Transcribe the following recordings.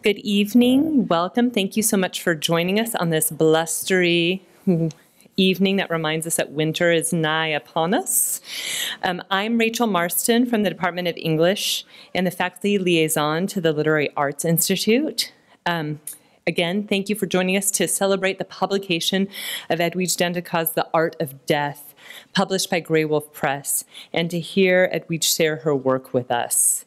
Good evening. Welcome. Thank you so much for joining us on this blustery evening that reminds us that winter is nigh upon us. I'm Rachel Marston from the Department of English and the faculty liaison to the Literary Arts Institute. Again, thank you for joining us to celebrate the publication of Edwidge Danticat's The Art of Death, published by Grey Wolf Press, and to hear Edwidge share her work with us.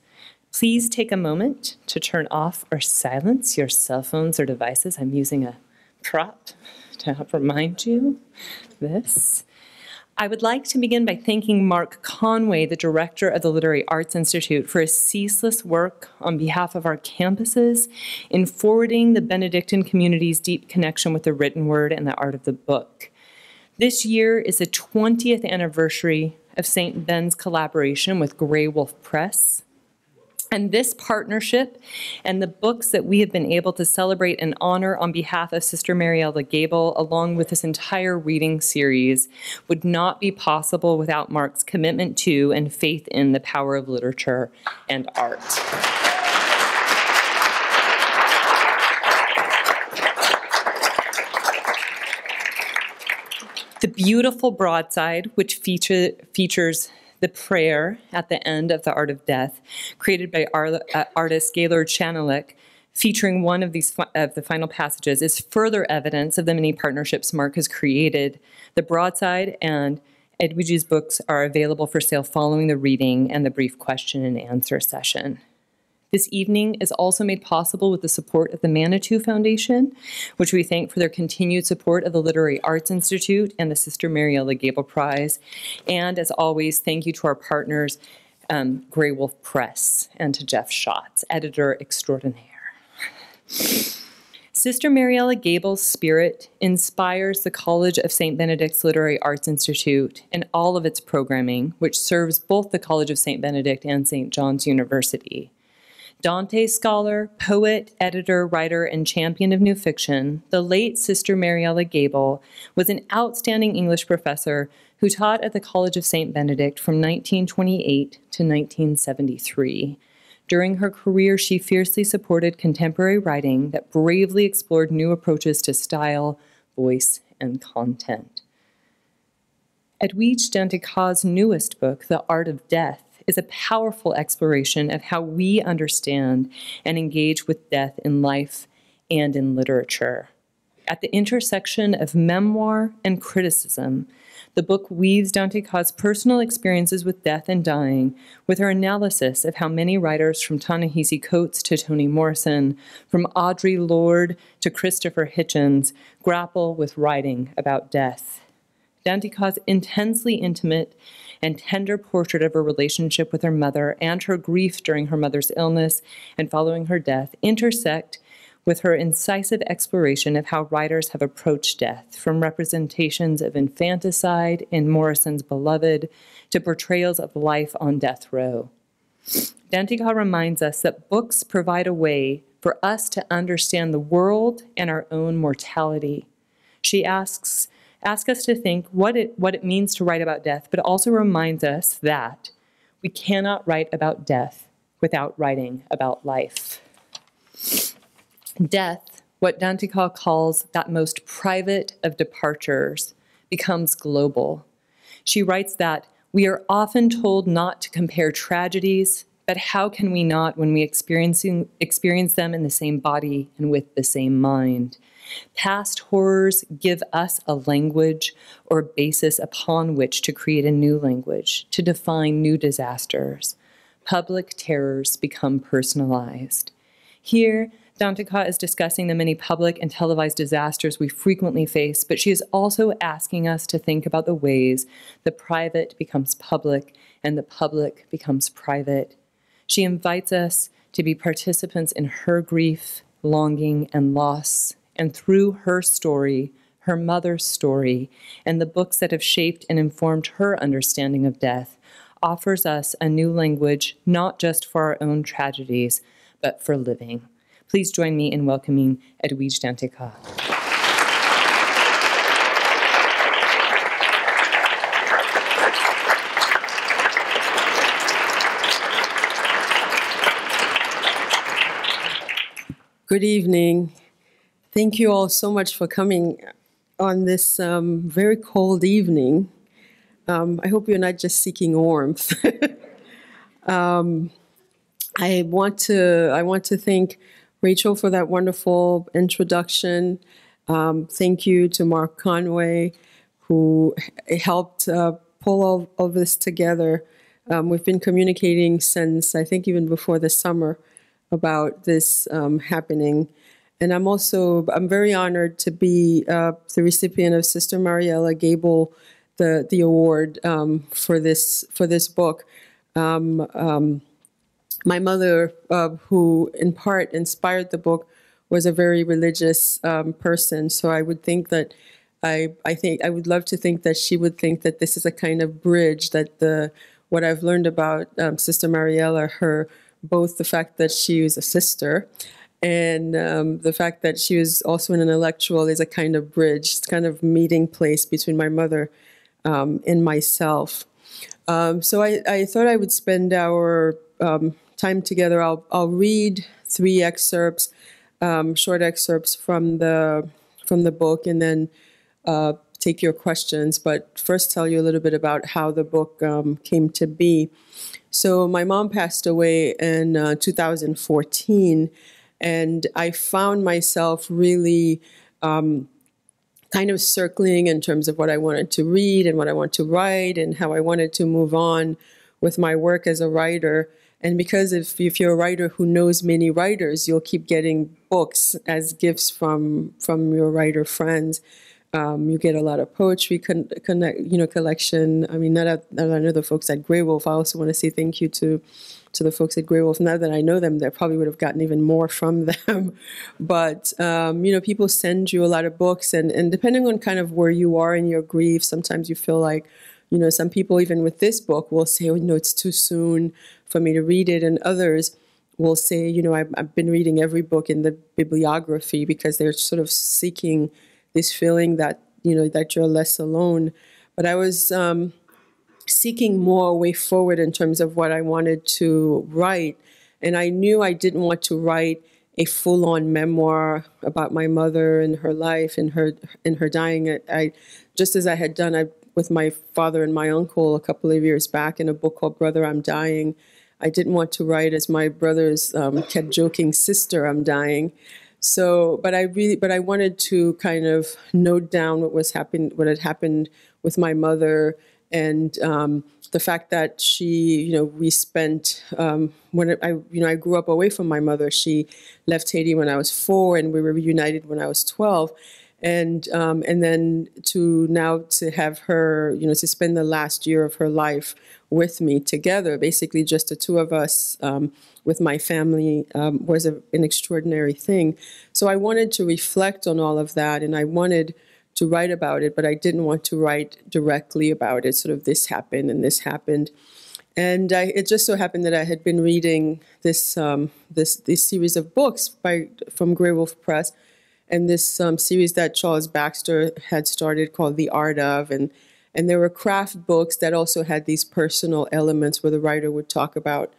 Please take a moment to turn off or silence your cell phones or devices. I'm using a prop to help remind you this. I would like to begin by thanking Mark Conway, the director of the Literary Arts Institute, for his ceaseless work on behalf of our campuses in forwarding the Benedictine community's deep connection with the written word and the art of the book. This year is the 20th anniversary of St. Ben's collaboration with Grey Wolf Press. And this partnership and the books that we have been able to celebrate and honor on behalf of Sister Mariella Gable, along with this entire reading series, would not be possible without Mark's commitment to and faith in the power of literature and art. The beautiful broadside, which features the prayer at the end of The Art of Death, created by artist Gaylord Chanelek, featuring one of the final passages, is further evidence of the many partnerships Mark has created. The broadside and Edwidge's books are available for sale following the reading and the brief question and answer session. This evening is also made possible with the support of the Manitou Foundation, which we thank for their continued support of the Literary Arts Institute and the Sister Mariella Gable Prize. And as always, thank you to our partners, Grey Wolf Press, and to Jeff Schatz, editor extraordinaire. Sister Mariella Gable's spirit inspires the College of St. Benedict's Literary Arts Institute and all of its programming, which serves both the College of St. Benedict and St. John's University. Dante scholar, poet, editor, writer, and champion of new fiction, the late Sister Mariella Gable was an outstanding English professor who taught at the College of St. Benedict from 1928 to 1973. During her career, she fiercely supported contemporary writing that bravely explored new approaches to style, voice, and content. Edwidge Danticat's newest book, The Art of Death, is a powerful exploration of how we understand and engage with death in life and in literature. At the intersection of memoir and criticism, the book weaves Danticat's personal experiences with death and dying with her analysis of how many writers from Ta-Nehisi Coates to Toni Morrison, from Audre Lorde to Christopher Hitchens, grapple with writing about death. Danticat's intensely intimate and tender portrait of her relationship with her mother and her grief during her mother's illness and following her death intersect with her incisive exploration of how writers have approached death, from representations of infanticide in Morrison's Beloved to portrayals of life on death row. Danticat reminds us that books provide a way for us to understand the world and our own mortality. She asks us to think what it means to write about death, but also reminds us that we cannot write about death without writing about life. Death, what Danticat calls that most private of departures, becomes global. She writes that we are often told not to compare tragedies, but how can we not when we experience them in the same body and with the same mind? Past horrors give us a language or basis upon which to create a new language, to define new disasters. Public terrors become personalized. Here, Danticat is discussing the many public and televised disasters we frequently face, but she is also asking us to think about the ways the private becomes public and the public becomes private. She invites us to be participants in her grief, longing, and loss. And through her story, her mother's story, and the books that have shaped and informed her understanding of death, offers us a new language, not just for our own tragedies, but for living. Please join me in welcoming Edwidge Danticat. Good evening. Thank you all so much for coming on this very cold evening. I hope you're not just seeking warmth. I want to thank Rachel for that wonderful introduction. Thank you to Mark Conway, who helped pull all of this together. We've been communicating since, I think, even before the summer about this happening. And I'm very honored to be the recipient of Sister Mariella Gable, the award for this book. My mother, who in part inspired the book, was a very religious person. So I would think that I would love to think that she would think that this is a kind of bridge that what I've learned about Sister Mariella, both the fact that she was a sister and the fact that she was also an intellectual is a kind of bridge. It's kind of meeting place between my mother and myself. So I thought I would spend our time together. I'll read 3 excerpts, short excerpts from the book, and then take your questions. But first, tell you a little bit about how the book came to be. So my mom passed away in 2014, and I found myself really kind of circling in terms of what I wanted to read and what I want to write and how I wanted to move on with my work as a writer. And because if you're a writer who knows many writers, you'll keep getting books as gifts from your writer friends. You get a lot of poetry collection. I mean, not I know the folks at Grey Wolf. I also want to say thank you to the folks at Grey Wolf. Now that I know them, they probably would have gotten even more from them. But, people send you a lot of books. And depending on kind of where you are in your grief, sometimes you feel like, some people, even with this book, will say, it's too soon for me to read it. And others will say, I've been reading every book in the bibliography because they're sort of seeking this feeling that, that you're less alone. But I was seeking more way forward in terms of what I wanted to write. And I knew I didn't want to write a full-on memoir about my mother and her life and her dying. I just as I had done with my father and my uncle a couple of years back in a book called Brother, I'm Dying. I didn't want to write, as my brothers kept joking, Sister, I'm Dying. So, but I wanted to kind of note down what had happened with my mother, and the fact that she, we spent when I grew up away from my mother. She left Haiti when I was 4, and we were reunited when I was 12, and then to have her, to spend the last year of her life with me together, basically just the two of us. With my family was an extraordinary thing. So I wanted to reflect on all of that, and I wanted to write about it, but I didn't want to write directly about it. Sort of this happened and this happened. And it just so happened that I had been reading this series of books from Grey Wolf Press, and this series that Charles Baxter had started called The Art of, and there were craft books that also had these personal elements where the writer would talk about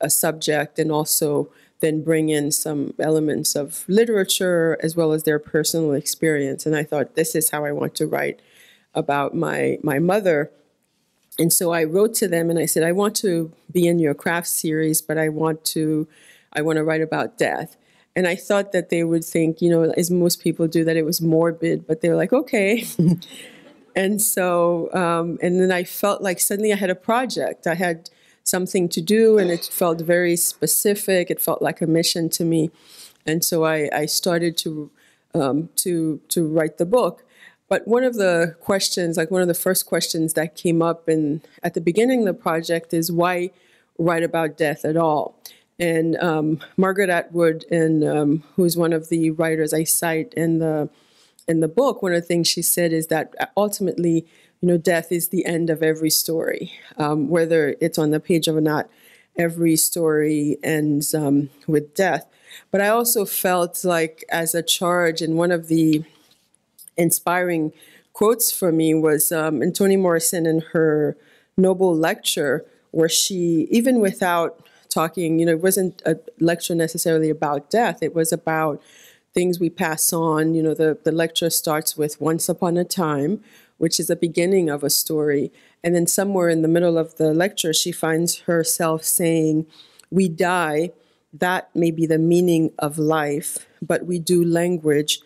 a subject and also then bring in some elements of literature as well as their personal experience. And I thought, this is how I want to write about my mother. And so I wrote to them and I said, I want to be in your craft series, but I want to write about death. And I thought that they would think, as most people do, that it was morbid, but they were like, okay. And so, and then I felt like suddenly I had a project. I had something to do, and it felt very specific. It felt like a mission to me, and so I started to write the book. But one of the questions, one of the first questions that came up at the beginning of the project is, why write about death at all? And Margaret Atwood, who's one of the writers I cite in the book, one of the things she said is that ultimately, death is the end of every story, whether it's on the page or not. Every story ends with death. But I also felt like, as a charge, and one of the inspiring quotes for me was in Toni Morrison in her Noble lecture, where she, even without talking, it wasn't a lecture necessarily about death. It was about things we pass on. The lecture starts with once upon a time, which is the beginning of a story. And then somewhere in the middle of the lecture, she finds herself saying, we die, that may be the meaning of life, but we do language,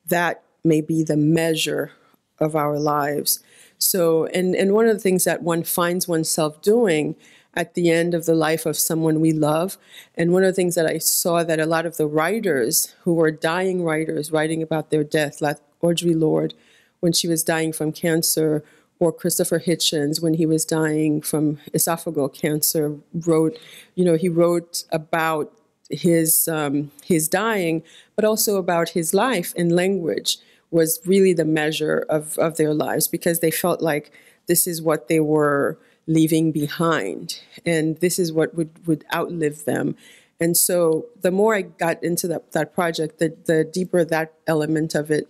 that may be the measure of our lives. So, and one of the things that one finds oneself doing at the end of the life of someone we love, and one of the things that I saw that a lot of the writers who were dying writers writing about their death, like Audre Lorde, when she was dying from cancer, or Christopher Hitchens, when he was dying from esophageal cancer, he wrote about his dying, but also about his life, and language was really the measure of their lives, because they felt like this is what they were leaving behind, and this is what would outlive them. And so the more I got into that project, the deeper that element of it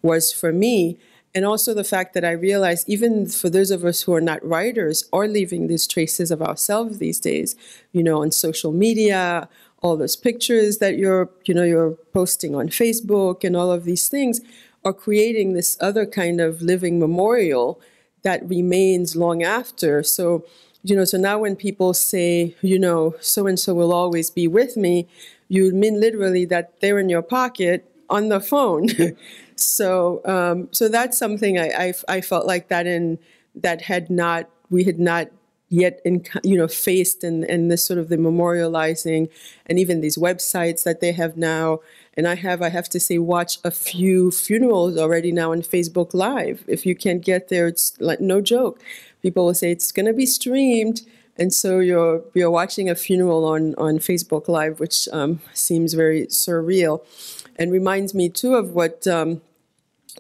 was for me. And also the fact that I realized, even for those of us who are not writers, are leaving these traces of ourselves these days, on social media, all those pictures that you're posting on Facebook, and all of these things are creating this other kind of living memorial that remains long after. So, so now when people say, so-and-so will always be with me, you mean literally that they're in your pocket on the phone. So that's something I felt like that we had not yet faced in this sort of the memorializing, and even these websites that they have now. And I have to say, watch a few funerals already now on Facebook Live. If you can't get there, it's like no joke. People will say it's going to be streamed, and so you're watching a funeral on Facebook Live, which seems very surreal, and reminds me too of what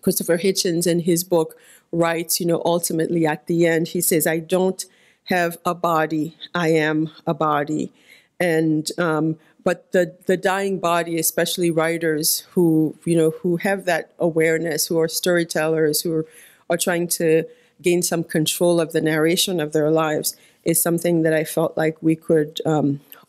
Christopher Hitchens in his book writes. Ultimately at the end, he says, "I don't have a body, I am a body," and but the dying body, especially writers who have that awareness, who are storytellers, who are trying to gain some control of the narration of their lives, is something that I felt like we could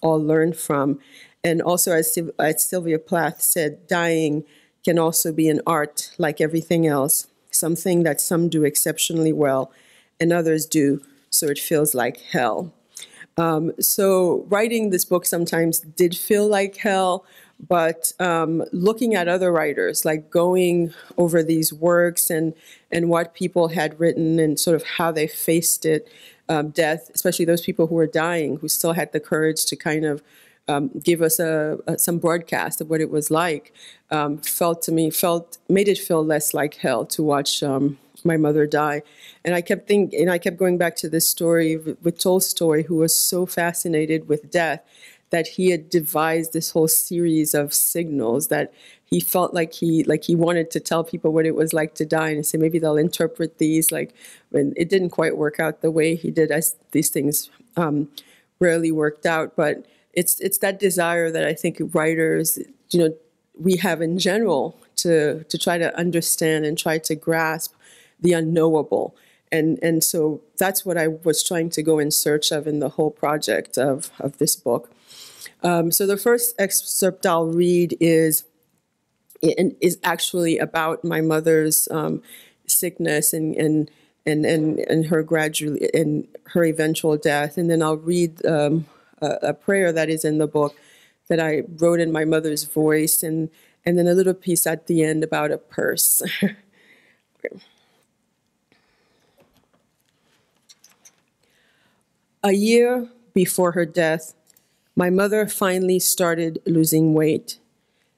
all learn from. And also, as Sylvia Plath said, dying can also be an art like everything else, something that some do exceptionally well and others do, so it feels like hell. So writing this book sometimes did feel like hell, but looking at other writers, like going over these works and what people had written and sort of how they faced it, death, especially those people who were dying, who still had the courage to kind of give us some broadcast of what it was like, made it feel less like hell to watch my mother die. And I kept going back to this story with Tolstoy, who was so fascinated with death that he had devised this whole series of signals that he felt like he wanted to tell people what it was like to die, and say maybe they'll interpret these, like, when it didn't quite work out the way he did, as these things rarely worked out. But it's that desire that I think writers, we have in general to try to understand and try to grasp the unknowable. And so that's what I was trying to go in search of in the whole project of this book. So the first excerpt I'll read is actually about my mother's sickness and her eventual death. And then I'll read a prayer that is in the book that I wrote in my mother's voice, and then a little piece at the end about a purse. Okay. A year before her death, my mother finally started losing weight.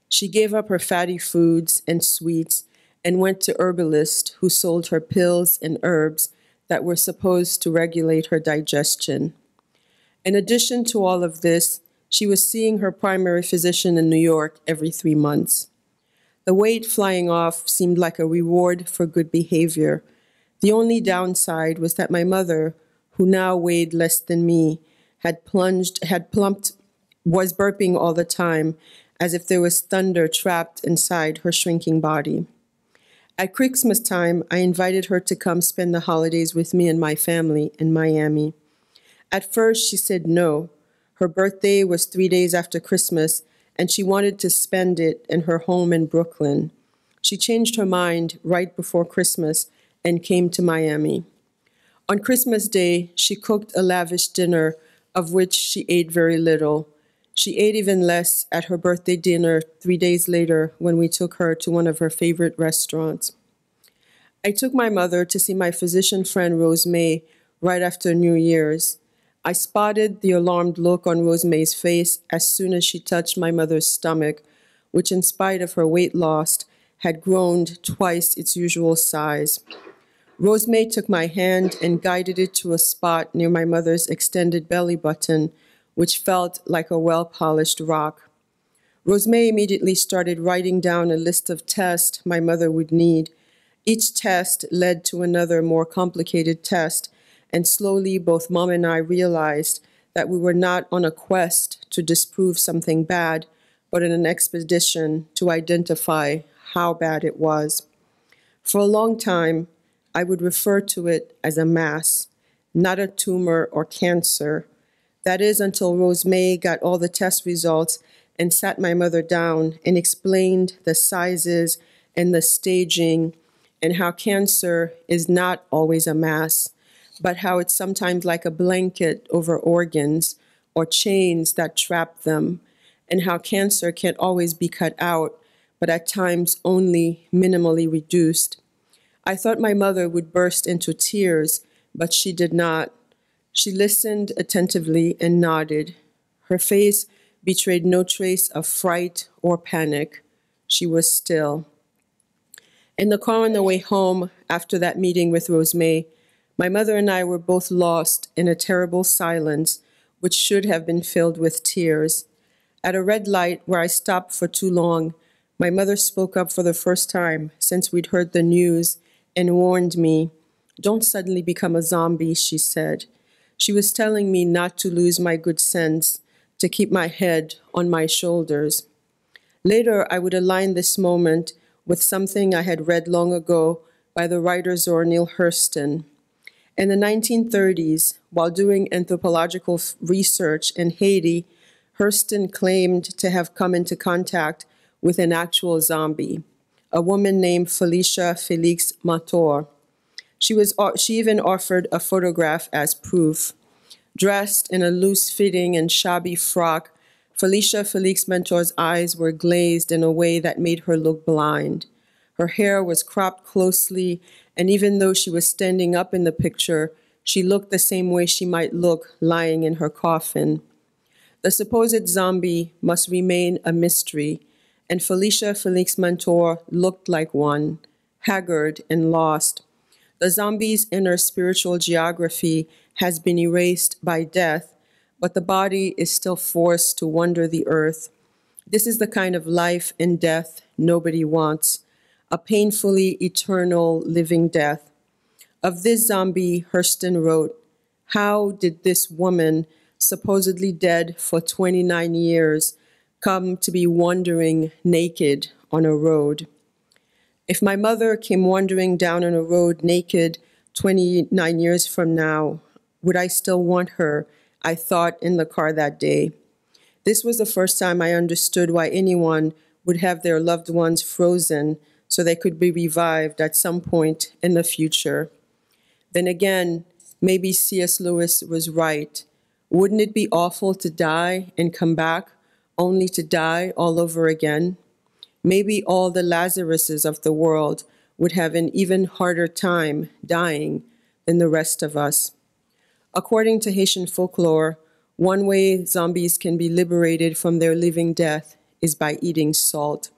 She gave up her fatty foods and sweets and went to herbalists who sold her pills and herbs that were supposed to regulate her digestion. In addition to all of this, she was seeing her primary physician in New York every 3 months. The weight flying off seemed like a reward for good behavior. The only downside was that my mother, who now weighed less than me, had plumped, was burping all the time, as if there was thunder trapped inside her shrinking body. At Christmas time, I invited her to come spend the holidays with me and my family in Miami. At first, she said no, Her birthday was 3 days after Christmas, and she wanted to spend it in her home in Brooklyn. She changed her mind right before Christmas and came to Miami. On Christmas Day, she cooked a lavish dinner, of which she ate very little. She ate even less at her birthday dinner 3 days later when we took her to one of her favorite restaurants. I took my mother to see my physician friend Rose May right after New Year's. I spotted the alarmed look on Rose May's face as soon as she touched my mother's stomach, which in spite of her weight loss had grown twice its usual size. Rose May took my hand and guided it to a spot near my mother's extended belly button, which felt like a well-polished rock. Rose May immediately started writing down a list of tests my mother would need. Each test led to another more complicated test, and slowly both Mom and I realized that we were not on a quest to disprove something bad, but in an expedition to identify how bad it was. For a long time, I would refer to it as a mass, not a tumor or cancer. That is until Rose May got all the test results and sat my mother down and explained the sizes and the staging and how cancer is not always a mass, but how it's sometimes like a blanket over organs or chains that trap them, and how cancer can't always be cut out, but at times only minimally reduced. I thought my mother would burst into tears, but she did not. She listened attentively and nodded. Her face betrayed no trace of fright or panic. She was still. In the car on the way home after that meeting with Rose May, my mother and I were both lost in a terrible silence, which should have been filled with tears. At a red light where I stopped for too long, my mother spoke up for the first time since we'd heard the news and warned me, "Don't suddenly become a zombie," she said. She was telling me not to lose my good sense, to keep my head on my shoulders. Later, I would align this moment with something I had read long ago by the writer Zora Neale Hurston. In the 1930s, while doing anthropological research in Haiti, Hurston claimed to have come into contact with an actual zombie, a woman named Felicia Felix Mator. She even offered a photograph as proof. Dressed in a loose-fitting and shabby frock, Felicia Felix Mentor's eyes were glazed in a way that made her look blind. Her hair was cropped closely, and even though she was standing up in the picture, she looked the same way she might look lying in her coffin. The supposed zombie must remain a mystery, and Felicia Felix Mentor looked like one, haggard and lost. The zombie's inner spiritual geography has been erased by death, but the body is still forced to wander the earth. This is the kind of life and death nobody wants, a painfully eternal living death. Of this zombie, Hurston wrote, "How did this woman, supposedly dead for 29 years, come to be wandering naked on a road?" If my mother came wandering down on a road naked 29 years from now, would I still want her? I thought in the car that day. This was the first time I understood why anyone would have their loved ones frozen so they could be revived at some point in the future. Then again, maybe C.S. Lewis was right. Wouldn't it be awful to die and come back, only to die all over again? Maybe all the Lazaruses of the world would have an even harder time dying than the rest of us. According to Haitian folklore, one way zombies can be liberated from their living death is by eating salt.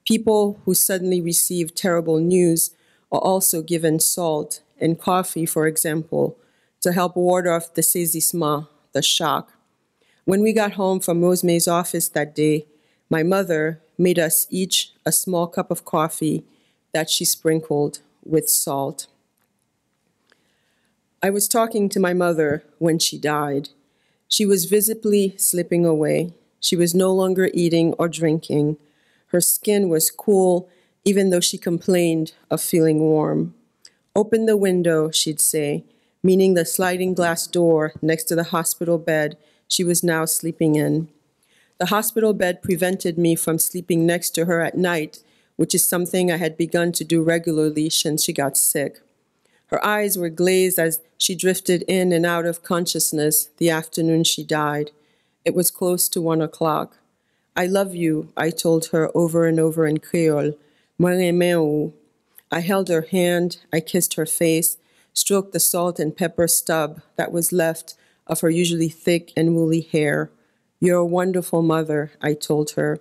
People who suddenly receive terrible news are also given salt and coffee, for example, to help ward off the saisissement, the shock. When we got home from Rose May's office that day, my mother made us each a small cup of coffee that she sprinkled with salt. I was talking to my mother when she died. She was visibly slipping away. She was no longer eating or drinking. Her skin was cool, even though she complained of feeling warm. "Open the window," she'd say, meaning the sliding glass door next to the hospital bed she was now sleeping in. The hospital bed prevented me from sleeping next to her at night, which is something I had begun to do regularly since she got sick. Her eyes were glazed as she drifted in and out of consciousness the afternoon she died. It was close to 1 o'clock. I love you, I told her over and over in Creole. Moi remè ou. I held her hand, I kissed her face, stroked the salt and pepper stub that was left of her usually thick and woolly hair. You're a wonderful mother, I told her.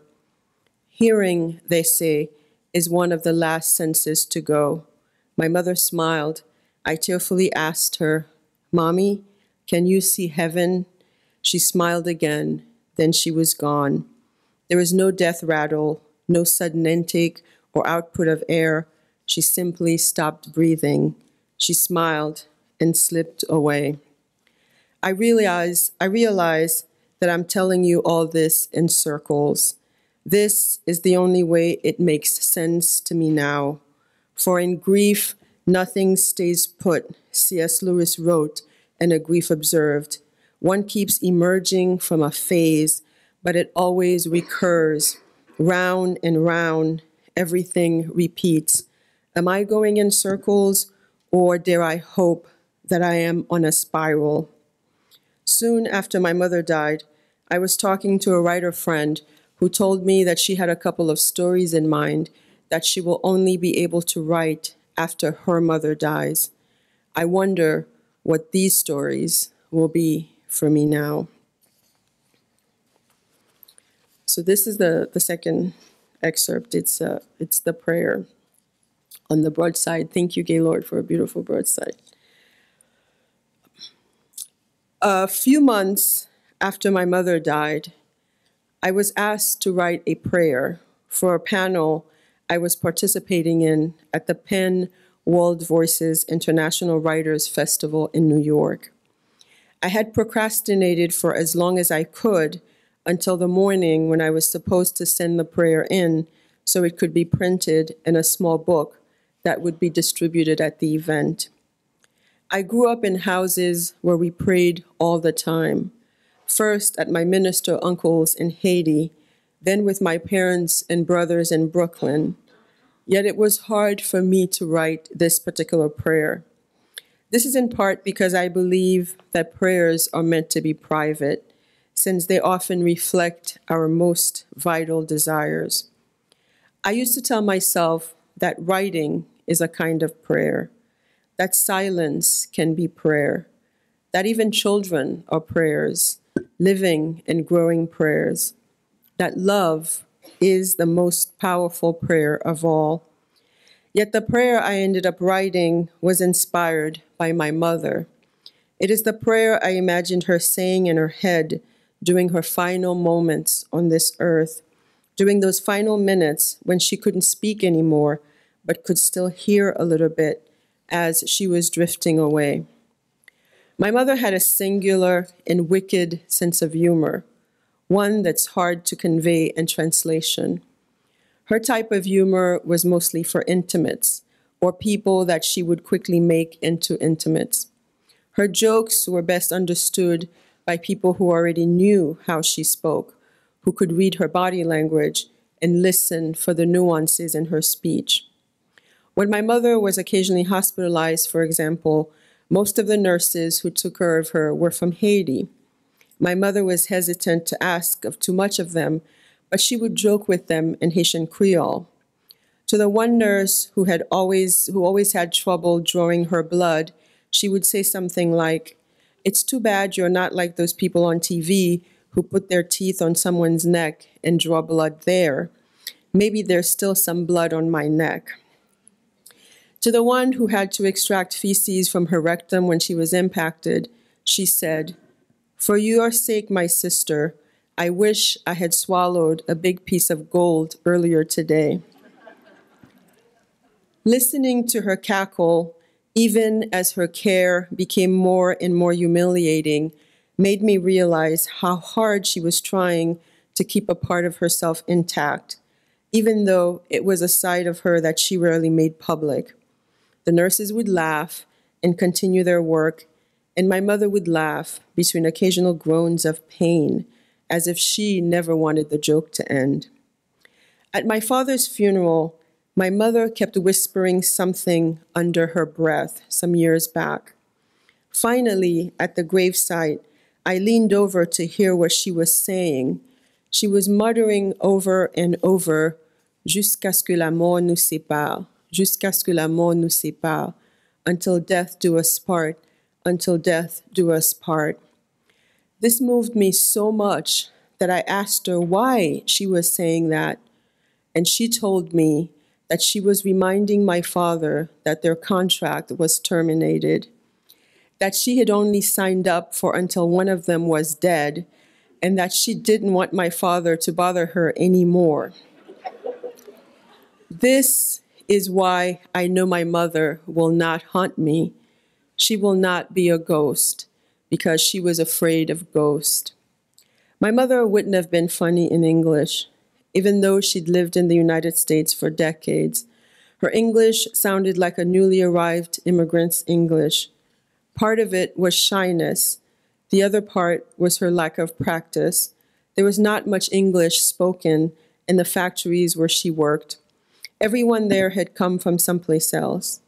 Hearing, they say, is one of the last senses to go. My mother smiled. I tearfully asked her, Mommy, can you see heaven? She smiled again. Then she was gone. There was no death rattle, no sudden intake or output of air. She simply stopped breathing. She smiled and slipped away. I realize that I'm telling you all this in circles. This is the only way it makes sense to me now. For in grief, nothing stays put, C.S. Lewis wrote, and a grief observed. One keeps emerging from a phase, but it always recurs. Round and round, everything repeats. Am I going in circles, or dare I hope that I am on a spiral? Soon after my mother died, I was talking to a writer friend who told me that she had a couple of stories in mind that she will only be able to write after her mother dies. I wonder what these stories will be for me now. So this is the second excerpt. It's the prayer on the broadside. Thank you, Gaylord, for a beautiful broadside. A few months after my mother died, I was asked to write a prayer for a panel I was participating in at the Penn World Voices International Writers Festival in New York. I had procrastinated for as long as I could until the morning when I was supposed to send the prayer in so it could be printed in a small book that would be distributed at the event. I grew up in houses where we prayed all the time. First at my minister uncle's in Haiti, then with my parents and brothers in Brooklyn. Yet it was hard for me to write this particular prayer. This is in part because I believe that prayers are meant to be private, since they often reflect our most vital desires. I used to tell myself that writing is a kind of prayer, that silence can be prayer, that even children are prayers, living and growing prayers, that love is the most powerful prayer of all. Yet the prayer I ended up writing was inspired by my mother. It is the prayer I imagined her saying in her head during her final moments on this earth, during those final minutes when she couldn't speak anymore, but could still hear a little bit as she was drifting away. My mother had a singular and wicked sense of humor, one that's hard to convey in translation. Her type of humor was mostly for intimates, or people that she would quickly make into intimates. Her jokes were best understood by people who already knew how she spoke, who could read her body language and listen for the nuances in her speech. When my mother was occasionally hospitalized, for example, most of the nurses who took care of her were from Haiti. My mother was hesitant to ask of too much of them, but she would joke with them in Haitian Creole. To the one nurse who always had trouble drawing her blood, she would say something like, "It's too bad you're not like those people on TV who put their teeth on someone's neck and draw blood there. Maybe there's still some blood on my neck." To the one who had to extract feces from her rectum when she was impacted, she said, "For your sake, my sister, I wish I had swallowed a big piece of gold earlier today." Listening to her cackle, even as her care became more and more humiliating, made me realize how hard she was trying to keep a part of herself intact, even though it was a side of her that she rarely made public. The nurses would laugh and continue their work, and my mother would laugh between occasional groans of pain, as if she never wanted the joke to end. At my father's funeral, my mother kept whispering something under her breath some years back. Finally, at the gravesite, I leaned over to hear what she was saying. She was muttering over and over, "Jusqu'à ce que la mort nous sépare, jusqu'à ce que la mort nous sépare, until death do us part, until death do us part." This moved me so much that I asked her why she was saying that, and she told me that she was reminding my father that their contract was terminated, that she had only signed up for until one of them was dead, and that she didn't want my father to bother her anymore. This is why I know my mother will not haunt me. She will not be a ghost, because she was afraid of ghosts. My mother wouldn't have been funny in English, even though she'd lived in the United States for decades. Her English sounded like a newly arrived immigrant's English. Part of it was shyness. The other part was her lack of practice. There was not much English spoken in the factories where she worked. Everyone there had come from someplace else.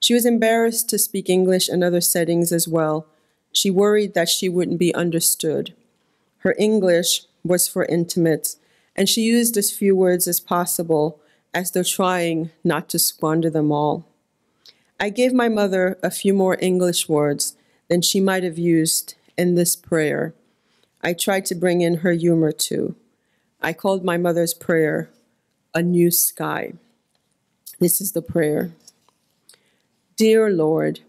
She was embarrassed to speak English in other settings as well. She worried that she wouldn't be understood. Her English was for intimates, and she used as few words as possible, as though trying not to squander them all. I gave my mother a few more English words than she might have used in this prayer. I tried to bring in her humor too. I called my mother's prayer a new sky. This is the prayer. Dear Lord,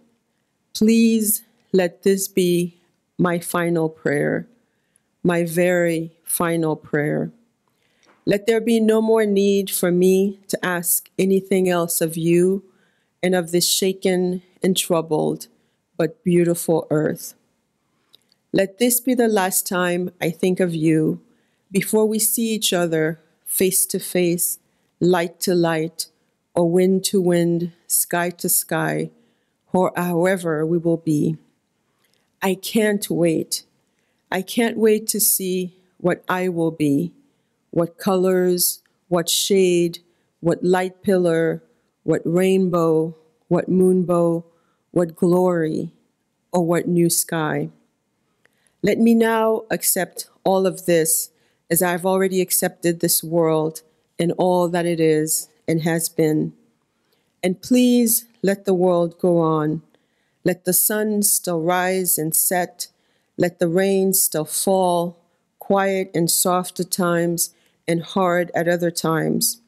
please let this be my final prayer, my very final prayer. Let there be no more need for me to ask anything else of you and of this shaken and troubled but beautiful earth. Let this be the last time I think of you before we see each other face to face, light to light, or wind to wind, sky to sky, or however we will be. I can't wait. I can't wait to see what I will be, what colors, what shade, what light pillar, what rainbow, what moonbow, what glory, or what new sky. Let me now accept all of this as I've already accepted this world and all that it is and has been. And please let the world go on. Let the sun still rise and set. Let the rain still fall, quiet and soft at times and hard at other times.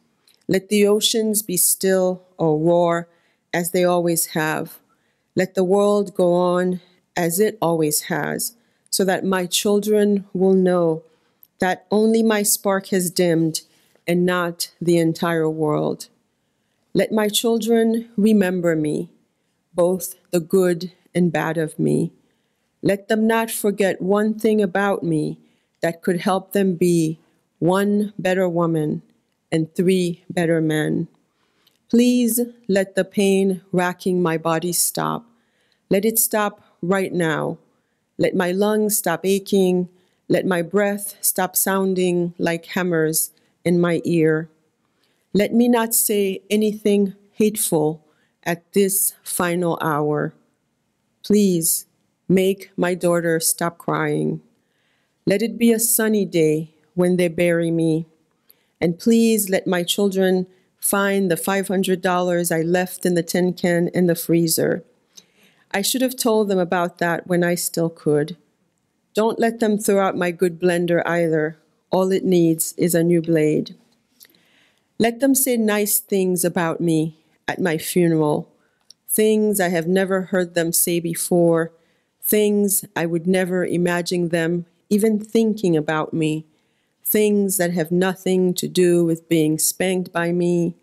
Let the oceans be still or roar as they always have. Let the world go on as it always has, so that my children will know that only my spark has dimmed and not the entire world. Let my children remember me, both the good and bad of me. Let them not forget one thing about me that could help them be one better woman and 3 better men. Please let the pain racking my body stop. Let it stop right now. Let my lungs stop aching. Let my breath stop sounding like hammers in my ear. Let me not say anything hateful at this final hour. Please make my daughter stop crying. Let it be a sunny day when they bury me. And please let my children find the $500 I left in the tin can in the freezer. I should have told them about that when I still could. Don't let them throw out my good blender either. All it needs is a new blade. Let them say nice things about me at my funeral, things I have never heard them say before, things I would never imagine them even thinking about me, things that have nothing to do with being spanked by me.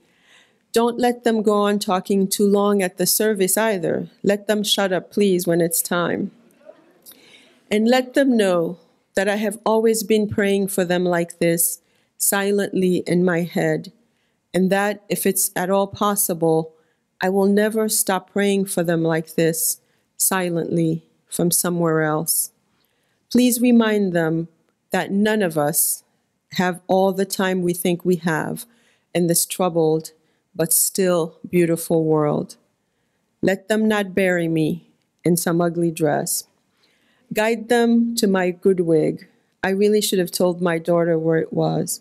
Don't let them go on talking too long at the service either. Let them shut up, please, when it's time. And let them know that I have always been praying for them like this, silently in my head, and that if it's at all possible, I will never stop praying for them like this, silently from somewhere else. Please remind them that none of us have all the time we think we have in this troubled but still beautiful world. Let them not bury me in some ugly dress. Guide them to my good wig. I really should have told my daughter where it was.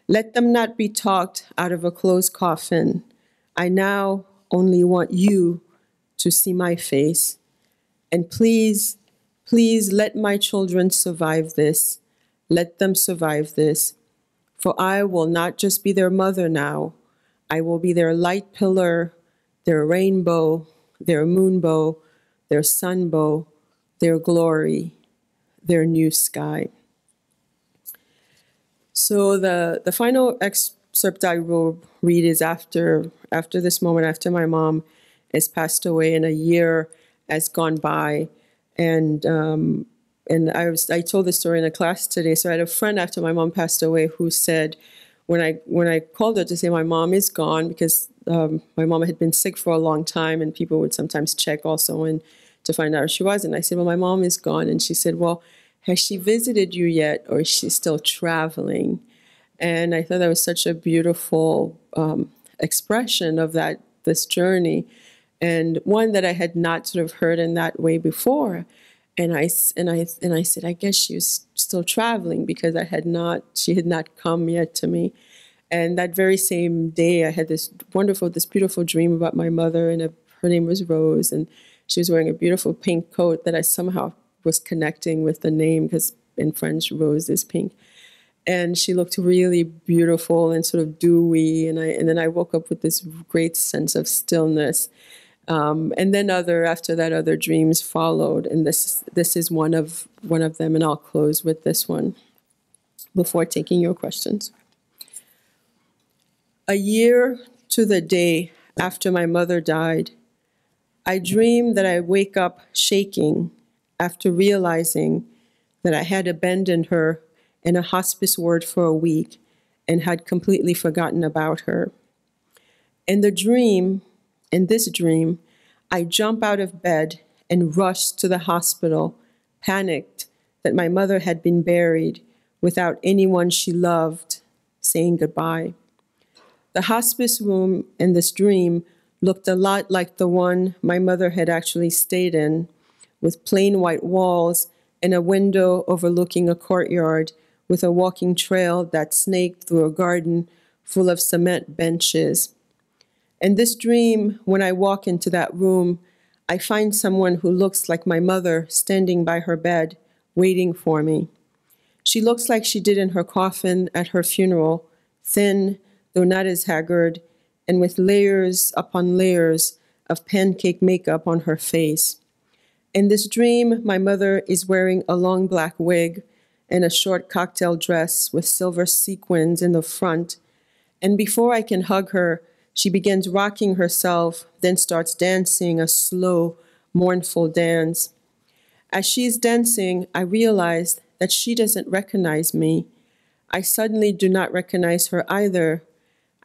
Let them not be talked out of a closed coffin. I now only want you to see my face. And please, please let my children survive this. Let them survive this. For I will not just be their mother now. I will be their light pillar, their rainbow, their moonbow, their sunbow, their glory, their new sky. So the final excerpt I will read is after this moment, after my mom has passed away and a year has gone by. And I told this story in a class today. So I had a friend after my mom passed away who said, when I called her to say my mom is gone, because my mom had been sick for a long time, and people would sometimes check also and to find out if she was. And I said, well, my mom is gone. And she said, well, has she visited you yet, or is she still traveling? And I thought that was such a beautiful expression of this journey, and one that I had not sort of heard in that way before. And I said, I guess she was still traveling, because she had not come yet to me. And that very same day, I had this beautiful dream about my mother, and her name was Rose, and she was wearing a beautiful pink coat that I somehow was connecting with the name, because in French, rose is pink. And she looked really beautiful and sort of dewy, and then I woke up with this great sense of stillness. And then after that, other dreams followed, and this is one of them, and I'll close with this one before taking your questions. A year to the day after my mother died, I dream that I wake up shaking after realizing that I had abandoned her in a hospice ward for a week and had completely forgotten about her. In this dream, I jump out of bed and rush to the hospital, panicked that my mother had been buried without anyone she loved saying goodbye. The hospice room in this dream looked a lot like the one my mother had actually stayed in, with plain white walls and a window overlooking a courtyard with a walking trail that snaked through a garden full of cement benches. In this dream, when I walk into that room, I find someone who looks like my mother standing by her bed, waiting for me. She looks like she did in her coffin at her funeral, thin, though not as haggard, and with layers upon layers of pancake makeup on her face. In this dream, my mother is wearing a long black wig and a short cocktail dress with silver sequins in the front. And before I can hug her, she begins rocking herself, then starts dancing a slow, mournful dance. As she's dancing, I realize that she doesn't recognize me. I suddenly do not recognize her either.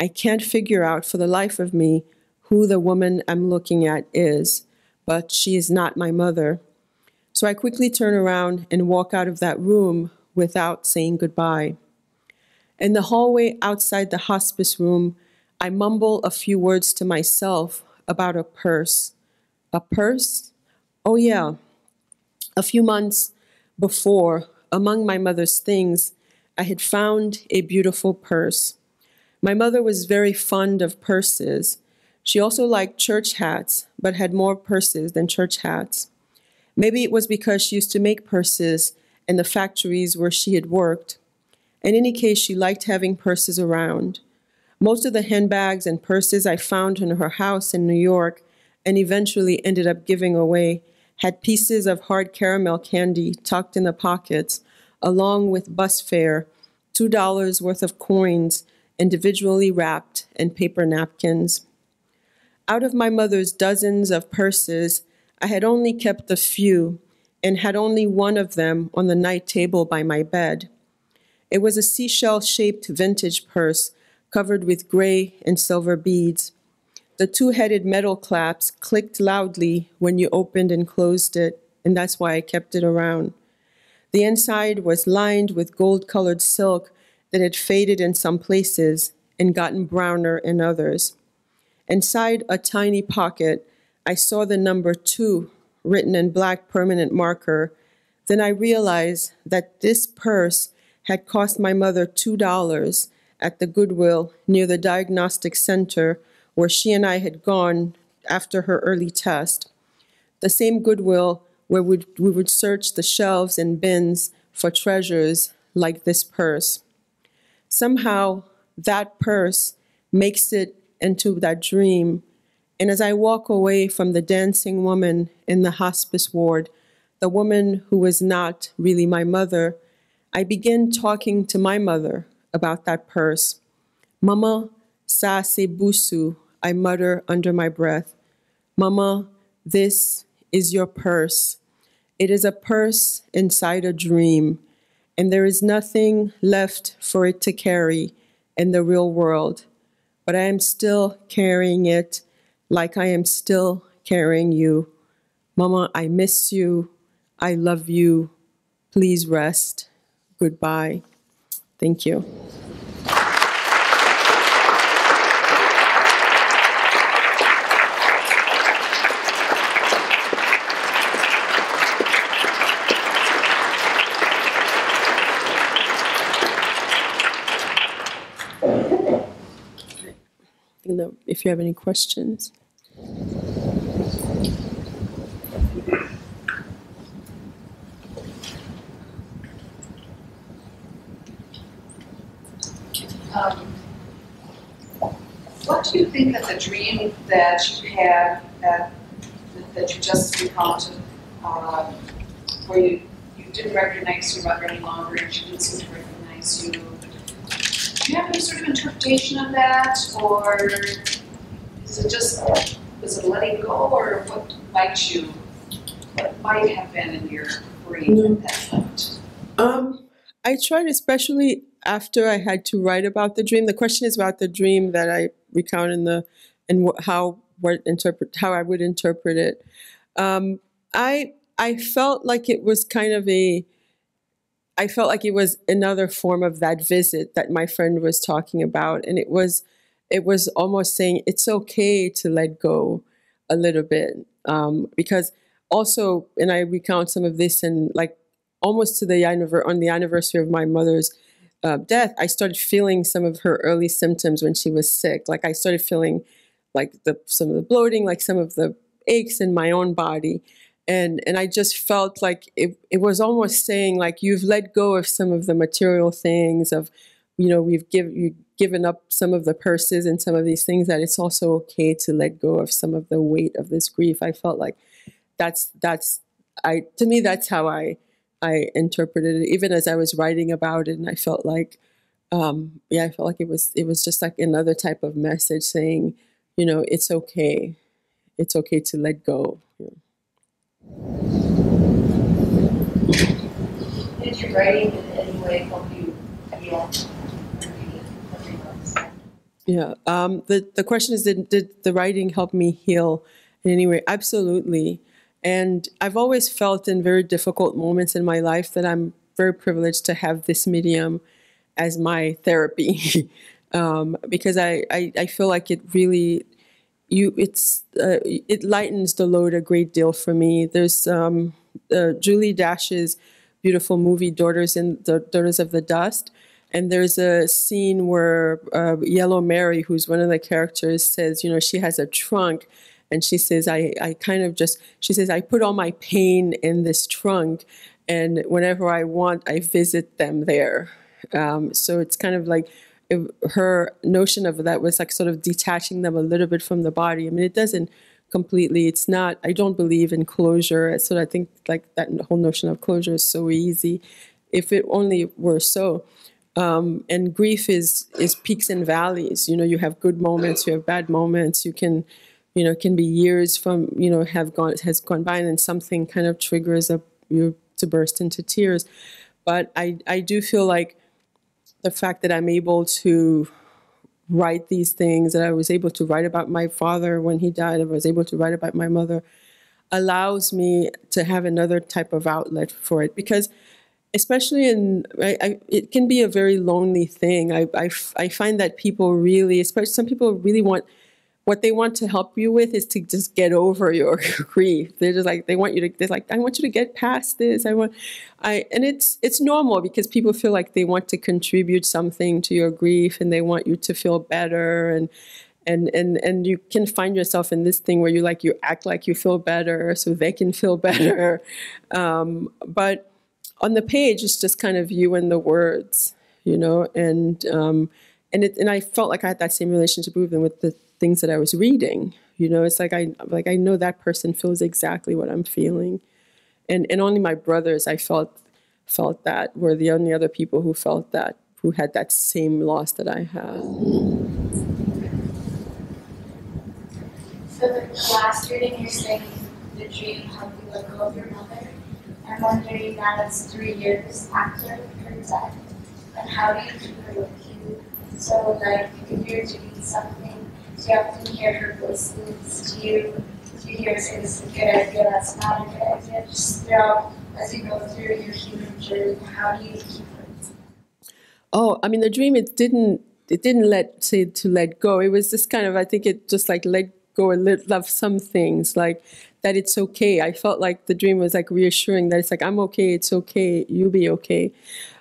I can't figure out for the life of me who the woman I'm looking at is, but she is not my mother. So I quickly turn around and walk out of that room without saying goodbye. In the hallway outside the hospice room, I mumble a few words to myself about a purse. A purse? Oh yeah. A few months before, among my mother's things, I had found a beautiful purse. My mother was very fond of purses. She also liked church hats, but had more purses than church hats. Maybe it was because she used to make purses in the factories where she had worked. In any case, she liked having purses around. Most of the handbags and purses I found in her house in New York and eventually ended up giving away had pieces of hard caramel candy tucked in the pockets, along with bus fare, $2 worth of coins, individually wrapped in paper napkins. Out of my mother's dozens of purses, I had only kept a few and had only one of them on the night table by my bed. It was a seashell-shaped vintage purse covered with gray and silver beads. The two-headed metal claps clicked loudly when you opened and closed it. and that's why I kept it around. The inside was lined with gold-colored silk that had faded in some places and gotten browner in others. Inside a tiny pocket, I saw the number 2 written in black permanent marker. Then I realized that this purse had cost my mother $2 at the Goodwill near the diagnostic center where she and I had gone after her early test. The same Goodwill where we would search the shelves and bins for treasures like this purse. Somehow, that purse makes it into that dream. And as I walk away from the dancing woman in the hospice ward, the woman who was not really my mother, I begin talking to my mother about that purse. Mama, sa se busu, I mutter under my breath. Mama, this is your purse. It is a purse inside a dream, and there is nothing left for it to carry in the real world. But I am still carrying it like I am still carrying you. Mama, I miss you. I love you. Please rest. Goodbye. Thank you. If you have any questions. What do you think of the dream that you had that you just recounted, where you didn't recognize your mother any longer and she didn't seem to recognize you? Do you have any sort of interpretation of that, or is it just, was it letting go, or what might have been in your brain at that point? I tried, especially after I had to write about the dream. The question is about the dream that I recount how I would interpret it. I felt like it was I felt like it was another form of that visit that my friend was talking about, and it was almost saying it's okay to let go a little bit, because also, and I recount some of this, and like almost to on the anniversary of my mother's death, I started feeling some of her early symptoms when she was sick. Like I started feeling like some of the bloating, like some of the aches in my own body. And I just felt like it was almost saying like you've let go of some of the material things of, you've given up some of the purses and some of these things, that it's also okay to let go of some of the weight of this grief. I felt like to me that's how I interpreted it, even as I was writing about it. And I felt like, I felt like it was just like another type of message saying, it's okay. It's okay to let go. Did your writing in any way help you heal? Yeah. The question is, did the writing help me heal in any way? Absolutely. And I've always felt in very difficult moments in my life that I'm very privileged to have this medium as my therapy, because I feel like it really, it lightens the load a great deal for me. There's Julie Dash's beautiful movie, Daughters of the Dust. And there's a scene where Yellow Mary, who's one of the characters, says, she has a trunk. And she says, I put all my pain in this trunk. And whenever I want, I visit them there. So it's kind of like her notion of that was like sort of detaching them a little bit from the body. I mean, it doesn't completely, it's not, I don't believe in closure. So I think like that whole notion of closure is so easy. If it only were so. And grief is peaks and valleys. You have good moments, you have bad moments. You can, it can be years from, has gone by, and then something kind of triggers you to burst into tears. But I do feel like the fact that I'm able to write these things, that I was able to write about my father when he died, I was able to write about my mother, allows me to have another type of outlet for it, because especially it can be a very lonely thing. I find that people really, especially some people really what they want to help you with is to just get over your grief. They're just like, they're like, I want you to get past this. And it's normal, because people feel like they want to contribute something to your grief, and they want you to feel better, and you can find yourself in this thing where you act like you feel better so they can feel better. But on the page, it's just kind of you and the words, and I felt like I had that same relationship with them with the things that I was reading. It's like I know that person feels exactly what I'm feeling, and only my brothers I felt that were the only other people who felt that, who had that same loss that I had. So the last reading, you're saying the dream helped you let go of your mother. I'm wondering, now that's 3 years after her death, and how do you keep her with you? So like, if you're doing something, do you often hear her voices? Do you hear her say, this is a good idea, that's not a good idea? Just throughout, as you go through your human journey, how do you keep her? Oh, I mean, the dream, it didn't let go. It was just kind of, I think it just like let go and love some things, like that it's okay. I felt like the dream was like reassuring that it's like, I'm okay, it's okay, you be okay.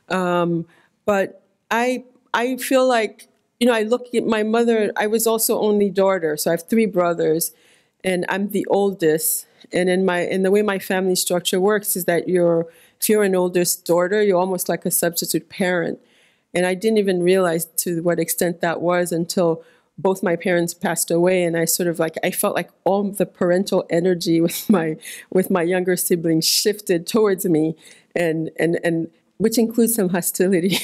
But I feel like, I look at my mother, I was also only daughter, so I have 3 brothers, and I'm the oldest. And in the way my family structure works is that if you're an oldest daughter, you're almost like a substitute parent. And I didn't even realize to what extent that was until both my parents passed away, and I sort of I felt like all the parental energy with my younger siblings shifted towards me, and which includes some hostility.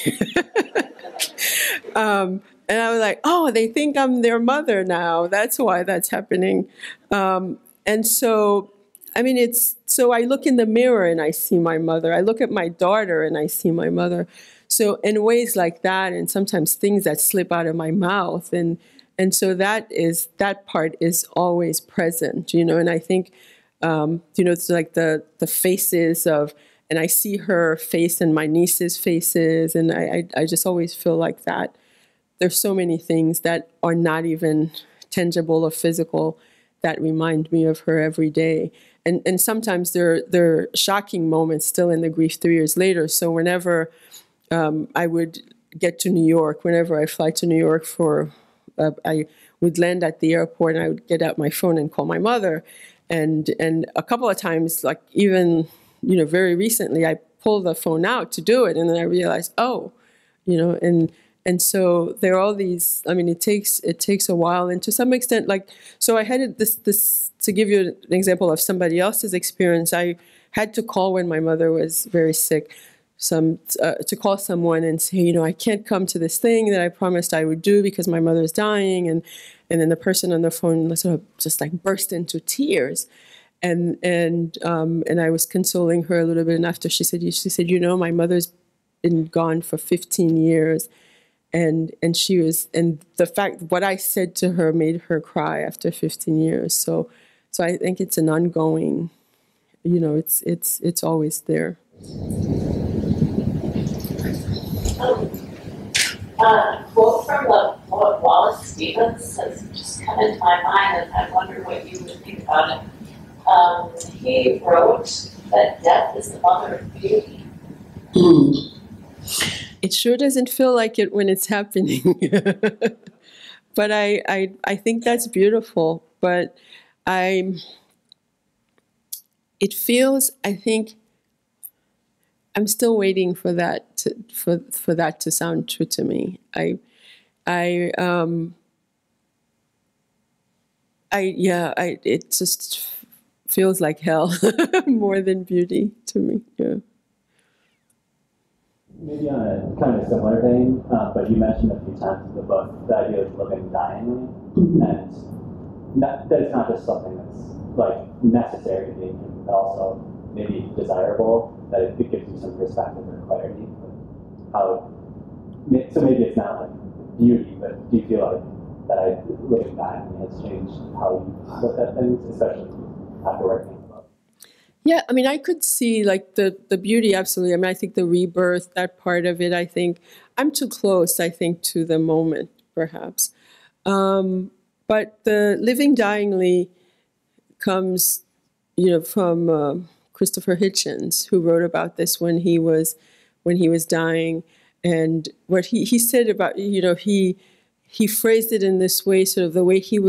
And I was like, oh, they think I'm their mother now. That's why that's happening. And so, I mean, so I look in the mirror and I see my mother. I look at my daughter and I see my mother. So in ways like that, and sometimes things that slip out of my mouth, and so that part is always present, and I think, it's like the faces of, and I see her face and my niece's faces, and I just always feel like that. There's so many things that are not even tangible or physical that remind me of her every day. And sometimes they're shocking moments still in the grief 3 years later. So whenever I would get to New York, whenever I fly to New York I would land at the airport and I would get out my phone and call my mother. And a couple of times, like even, very recently, I pulled the phone out to do it. And then I realized, and so there are all these, I mean, it takes a while. And to some extent, so I had this, to give you an example of somebody else's experience, I had to call when my mother was very sick, to call someone and say, I can't come to this thing that I promised I would do because my mother's dying. And then the person on the phone sort of just burst into tears. And I was consoling her a little bit. And after she said, my mother's been gone for 15 years. And the fact, what I said to her made her cry after 15 years. So I think it's an ongoing, it's always there. Quote from the poet Wallace Stevens has just come into my mind, and I wonder what you would think about it. He wrote that death is the mother of beauty. It sure doesn't feel like it when it's happening. But I think that's beautiful. But it feels, I think, I'm still waiting for that to sound true to me. It just feels like hell more than beauty to me. Yeah. Maybe on a kind of a similar vein, but you mentioned a few times in the book the idea of living dyingly, and that it's not just something that's necessary to be human, but also maybe desirable, that it gives you some perspective or clarity. So maybe it's not beauty, but do you feel like that living dyingly has changed how you look at things, especially after working? Yeah, I mean, I could see like the beauty, absolutely. I mean, I think the rebirth, that part of it, I think I'm too close, I think, to the moment, perhaps. But the living dyingly comes, from Christopher Hitchens, who wrote about this when he was dying, and what he said about, he phrased it in this way, sort of the way he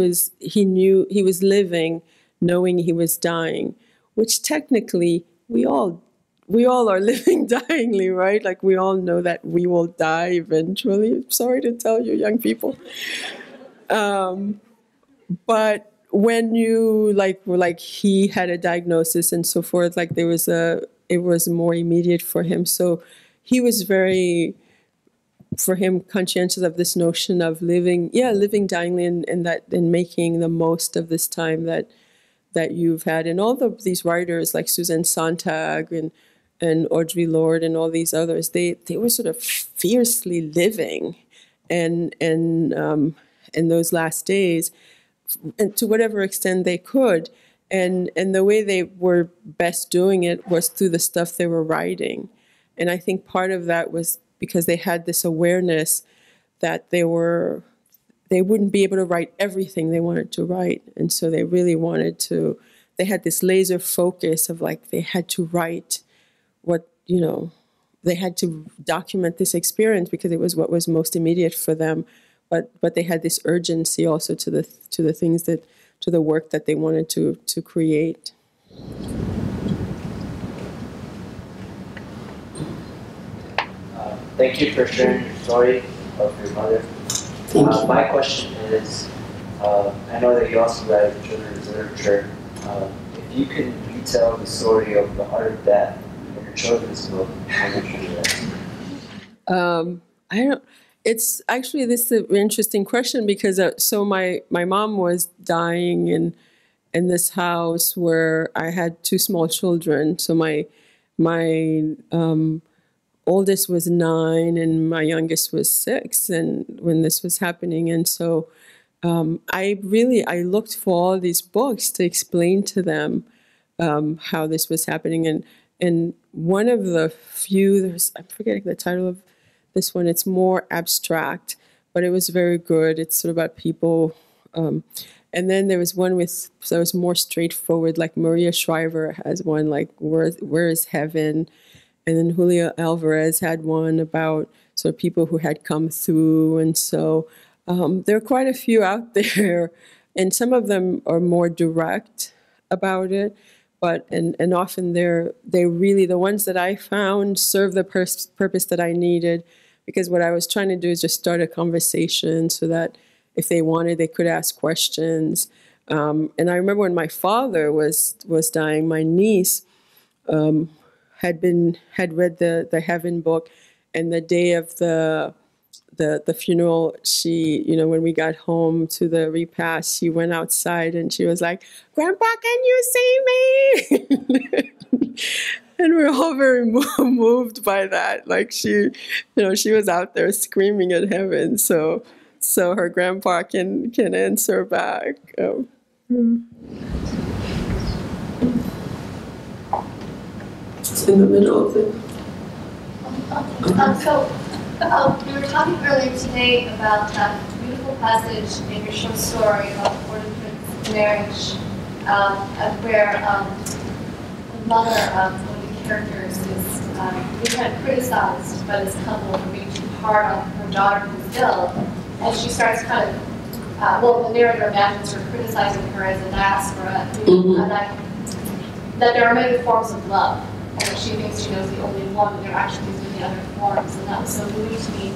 knew he was living, knowing he was dying, which technically we all are living dyingly, right? Like we all know that we will die eventually. Sorry to tell you, young people. But when you were like he had a diagnosis and so forth, like it was more immediate for him. So he was very, for him, conscientious of this notion of living dyingly, and making the most of this time that you've had. And all these writers like Susan Sontag and Audre Lorde and all these others, they were sort of fiercely living, and in those last days, and to whatever extent they could, and the way they were best doing it was through the stuff they were writing. And I think part of that was because they had this awareness that they wouldn't be able to write everything they wanted to write, and so they really wanted to. They had this laser focus of like they had to write what they had to document this experience because it was what was most immediate for them. But they had this urgency also to the things to the work that they wanted to create. Thank you for sharing your story of your mother. My question is, I know that you also write children's literature. If you can retell the story of the art of death in your children's book, how would you do that? I don't. It's actually, this is an interesting question because so my mom was dying in this house where I had two small children. So my oldest was 9 and my youngest was 6, and when this was happening, and so I looked for all these books to explain to them how this was happening, and one of the few, I'm forgetting the title of this one. It's more abstract, but it was very good. It's sort of about people. And then there was one that was more straightforward, like Maria Shriver has one, like Where is Heaven? And then Julia Alvarez had one about sort of people who had come through. And so there are quite a few out there, and some of them are more direct about it. But and often they really, the ones that I found serve the purpose that I needed, because what I was trying to do is just start a conversation so that if they wanted, they could ask questions. And I remember when my father was dying, my niece had read the Heaven book, and the day of the funeral, she, when we got home to the repast, she went outside and she was like, "Grandpa, can you see me?" And we were all very moved by that. Like she was out there screaming at heaven, so her grandpa can answer back. It's in the middle of it. We were talking earlier today about that beautiful passage in your short story about the Prince's marriage, where the mother of one of the characters is being kind of criticized by this couple for being too hard on her daughter who's ill, and she starts kind of, the narrator imagines her criticizing her as a diaspora, that there are many forms of love, and that she thinks she knows the only one, but there actually is many other forms, and that was so moving to me.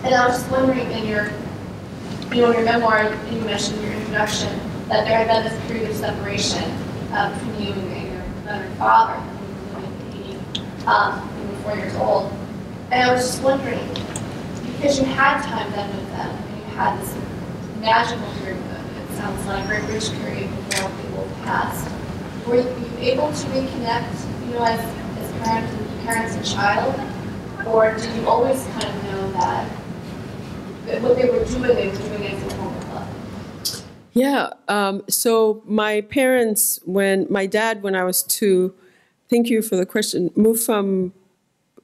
And I was just wondering, in your memoir, you mentioned in your introduction that there had been this period of separation between you and your mother and father when you were living in Haiti, when you were 4 years old. And I was just wondering, because you had time then with them, and you had this magical period, it sounds like a very rich period before people passed, were you able to reconnect, as parents and child? Or did you always kind of know that what they were doing as a form of love? Yeah. So my parents, my dad, when I was 2, thank you for the question, moved from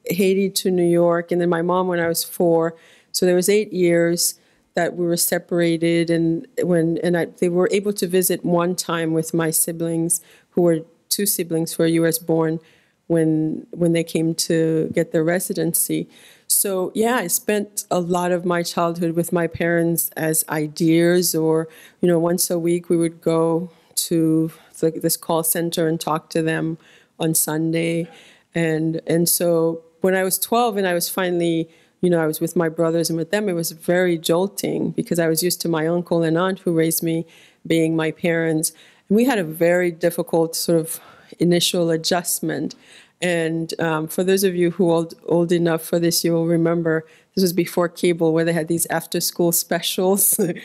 Haiti to New York, and then my mom when I was 4. So there was 8 years that we were separated, and they were able to visit one time with my siblings, who were 2 siblings who were U.S. born when they came to get their residency. So yeah, I spent a lot of my childhood with my parents as ideas, or once a week we would go to this call center and talk to them on Sunday, and so when I was 12 and I was finally, I was with my brothers and with them, it was very jolting because I was used to my uncle and aunt who raised me being my parents, and we had a very difficult sort of initial adjustment. And for those of you who are old enough for this, you'll remember this was before cable, where they had these after-school specials, and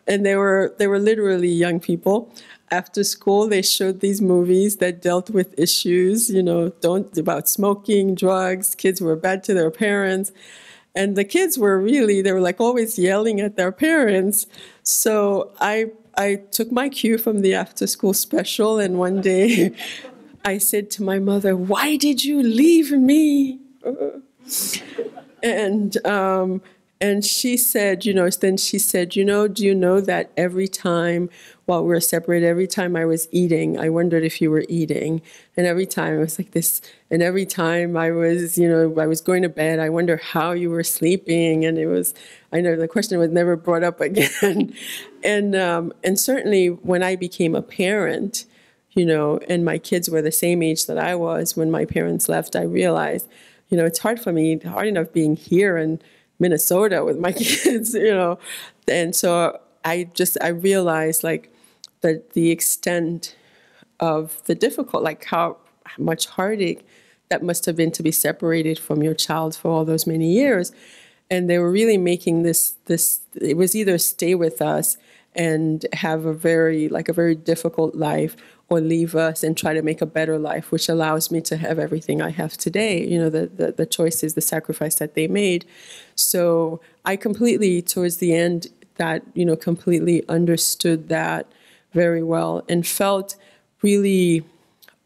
they were literally young people. After school, they showed these movies that dealt with issues, about smoking, drugs. Kids were bad to their parents, and the kids were they were like always yelling at their parents. So I took my cue from the after-school special, and one day I said to my mother, "Why did you leave me?" And she said, then she said, do you know that every time while we were separated, every time I was eating, I wondered if you were eating. And every time it was like this. And every time I was, I was going to bed, I wonder how you were sleeping. And I know the question was never brought up again. And certainly when I became a parent, and my kids were the same age that I was when my parents left, I realized, it's hard enough being here in Minnesota with my kids, And so I realized that the extent of the difficult, how much heartache that must have been to be separated from your child for all those many years. And they were really making this, it was either stay with us and have a very difficult life, or leave us and try to make a better life, which allows me to have everything I have today, the choices, the sacrifice that they made. So I completely, towards the end, completely understood that very well and felt really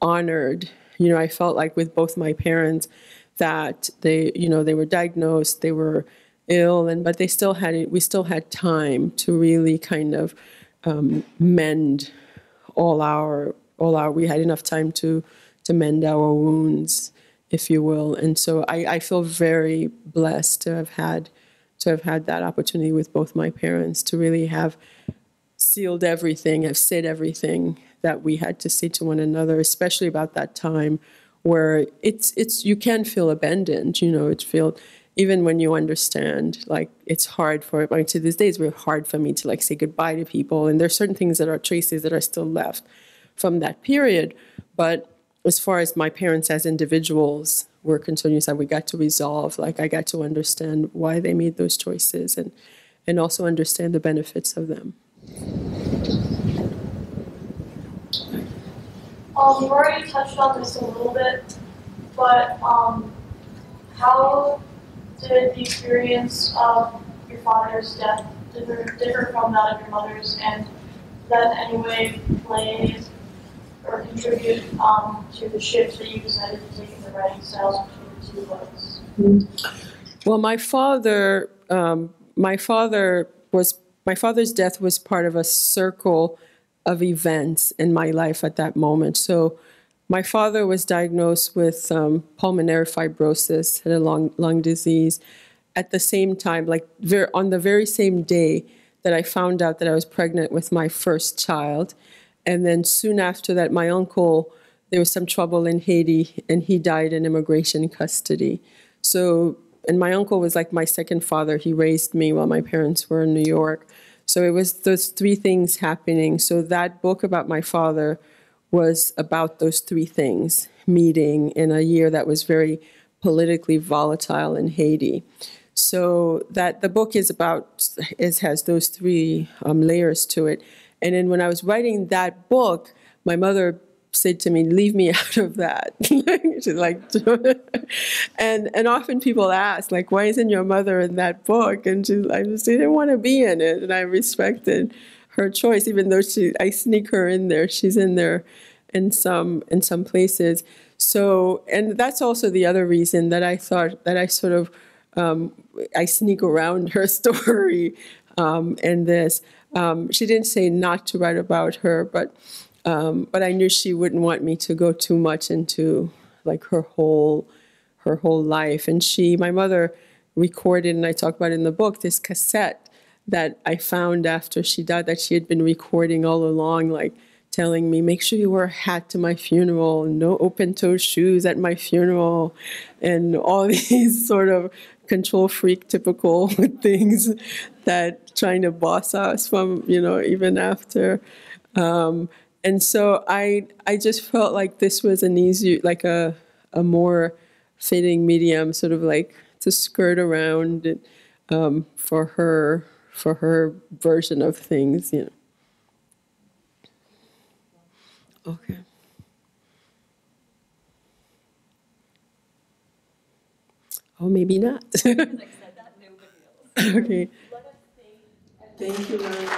honored. I felt like with both my parents that they were diagnosed, they were ill, but we still had time to really kind of mend we had enough time to mend our wounds, if you will. And so I feel very blessed to have had that opportunity with both my parents, to really have sealed everything, have said everything that we had to say to one another, especially about that time where you can feel abandoned, even when you understand, it's hard to this day, it's very hard for me to say goodbye to people. And there's certain things that are traces that are still left from that period. But as far as my parents as individuals were concerned, we got to resolve, I got to understand why they made those choices and also understand the benefits of them. You've already touched on this a little bit, but how did the experience of your father's death differ from that of your mother's, and that in any way play or contribute to the shift that you decided to take in the writing styles between the 2 books? Well, my father's death was part of a circle of events in my life at that moment. So my father was diagnosed with pulmonary fibrosis, had a lung disease. At the same time, on the very same day that I found out that I was pregnant with my first child. And then soon after that, my uncle, there was some trouble in Haiti, and he died in immigration custody. So, and my uncle was like my second father. He raised me while my parents were in New York. So it was those 3 things happening. So that book about my father was about those 3 things meeting in a year that was very politically volatile in Haiti. So that the book has those 3 layers to it. And then when I was writing that book, my mother said to me, "Leave me out of that." She's like, and often people ask, "Why isn't your mother in that book?" And she didn't want to be in it. And I respected her choice, even though I sneak her in there. She's in there in some places. So, and that's also the other reason that I thought that I sort of, I sneak around her story in this. She didn't say not to write about her, but I knew she wouldn't want me to go too much into like her whole life. And my mother recorded, and I talk about it in the book, this cassette that I found after she died that she had been recording all along, like telling me, make sure you wear a hat to my funeral, no open-toed shoes at my funeral, and all these sort of control freak typical things that trying to boss us from, even after. And so I just felt like this was an easy, like a more fitting medium, sort of like to skirt around it, for her version of things, Okay. Oh, maybe not. Okay. Thank you, Lauren.